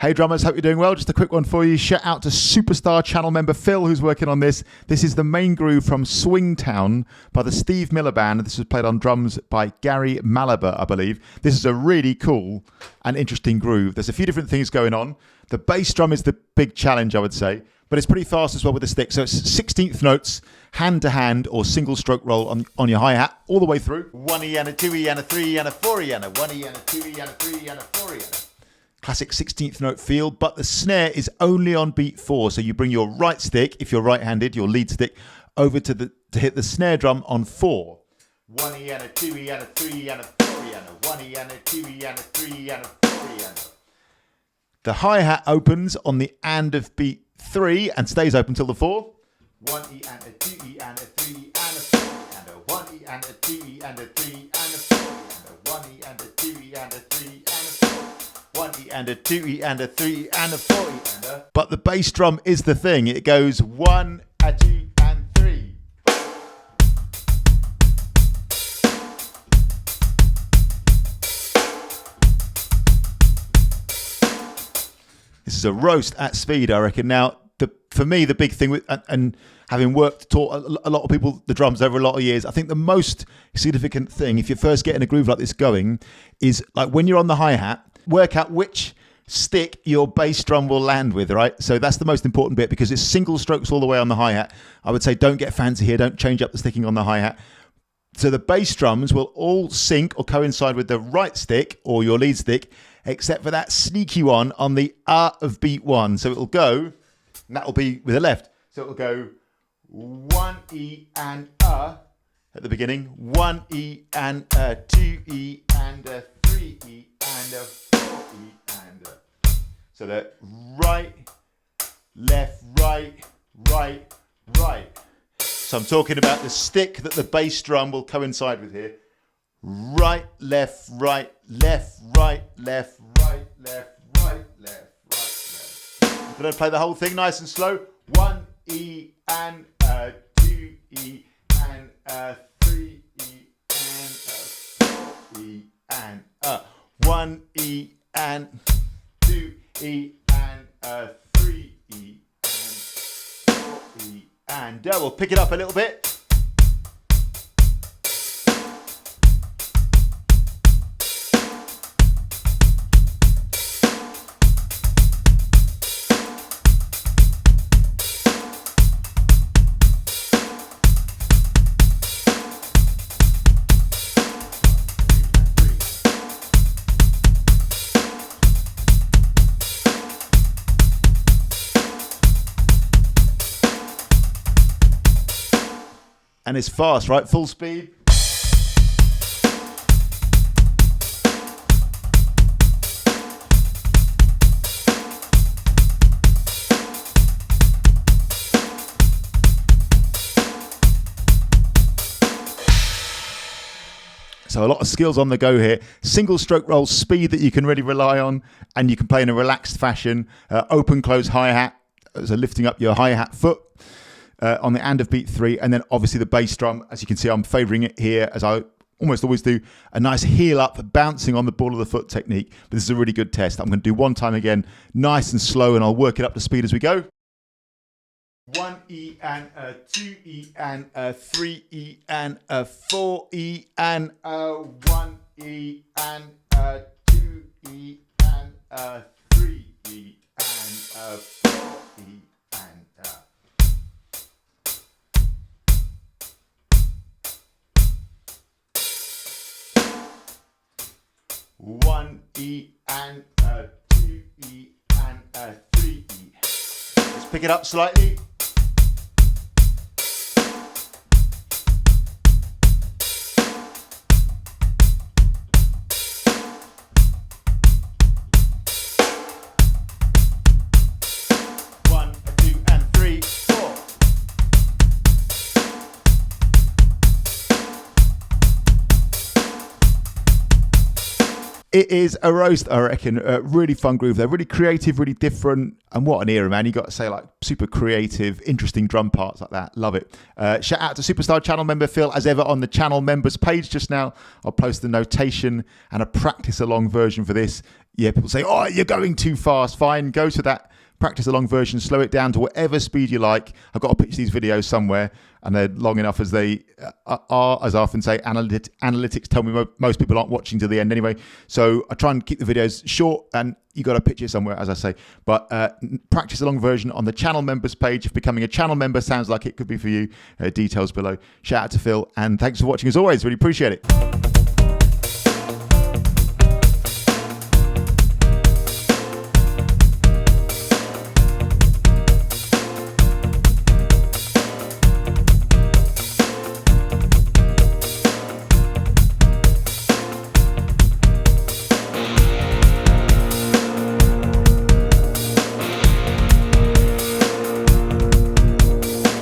Hey drummers, hope you're doing well. Just a quick one for you. Shout out to superstar channel member Phil, who's working on this. This is the main groove from Swingtown by the Steve Miller Band. This was played on drums by Gary Malaber, I believe. This is a really cool and interesting groove. There's a few different things going on. The bass drum is the big challenge, I would say, but it's pretty fast as well with the stick. So it's 16th notes, hand to hand or single stroke roll on your hi-hat all the way through. 1E and a 2E and a 3E and a 4E and a 1E and a 2E and a 3E and a 4E and a classic 16th note feel, but the snare is only on beat 4. So you bring your right stick, if you're right-handed, your lead stick, over to hit the snare drum on 4. 1E and a 2E and a 3E and a 4E and a 1E and a 2E and a 3E and a 4E and a... The hi-hat opens on the and of beat 3 and stays open till the 4. 1E and a 2E and a 3E and a 4 and a 1E and a 2E and a 3 and a 4 and a 1E and a 2E and a 3 and a 4. 1E and a 2E and a 3 and a 4E and a... But the bass drum is the thing. It goes 1, a 2 and 3. This is a roast at speed, I reckon. Now, for me, the big thing with and having taught a lot of people the drums over a lot of years, I think the most significant thing, if you're first getting a groove like this going, is like when you're on the hi-hat, work out which stick your bass drum will land with, right? So that's the most important bit because it's single strokes all the way on the hi-hat. I would say don't get fancy here, don't change up the sticking on the hi-hat. So the bass drums will all sync or coincide with the right stick or your lead stick, except for that sneaky one on the of beat 1. So it'll go, and that will be with the left. So it'll go 1E and at the beginning, 1E and a 2E and a 3E and a 4E and a... So that right, left, right, right, right. So I'm talking about the stick that the bass drum will coincide with here. Right, left, right, left, right, left, right, left, right, left, right, left. I'm going to play the whole thing nice and slow. 1E and a 2E and a 3E and a 4E and a 1E and 2E and a 3E and 4E and we'll pick it up a little bit. And it's fast, right? Full speed. So a lot of skills on the go here. Single stroke roll speed that you can really rely on, and you can play in a relaxed fashion. Open, close hi-hat, so lifting up your hi-hat foot. On the and of beat 3, and then obviously the bass drum. As you can see, I'm favouring it here, as I almost always do, a nice heel up, bouncing on the ball of the foot technique. But this is a really good test. I'm going to do one time again, nice and slow, and I'll work it up to speed as we go. 1E and a 2E and a 3E and a 4E and a 1E and a 2E and a 3E and a 4E and a... 1E and a 2E and a 3E. Let's pick it up slightly. It is a roast, I reckon. Really fun groove. They're really creative, really different. And what an era, man. You got to say, like, super creative, interesting drum parts like that. Love it. Shout out to Superstar channel member Phil, as ever, on the channel members page just now. I'll post the notation and a practice along version for this. Yeah, people say, oh, you're going too fast. Fine, go to that practice along version, slow it down to whatever speed you like. I've got to pitch these videos somewhere, and they're long enough as they are, as I often say. Analytics tell me most people aren't watching to the end anyway. So I try and keep the videos short, and you got to pitch it somewhere, as I say. But practice along version on the channel members page. If becoming a channel member sounds like it could be for you, details below. Shout out to Phil, and thanks for watching as always. Really appreciate it.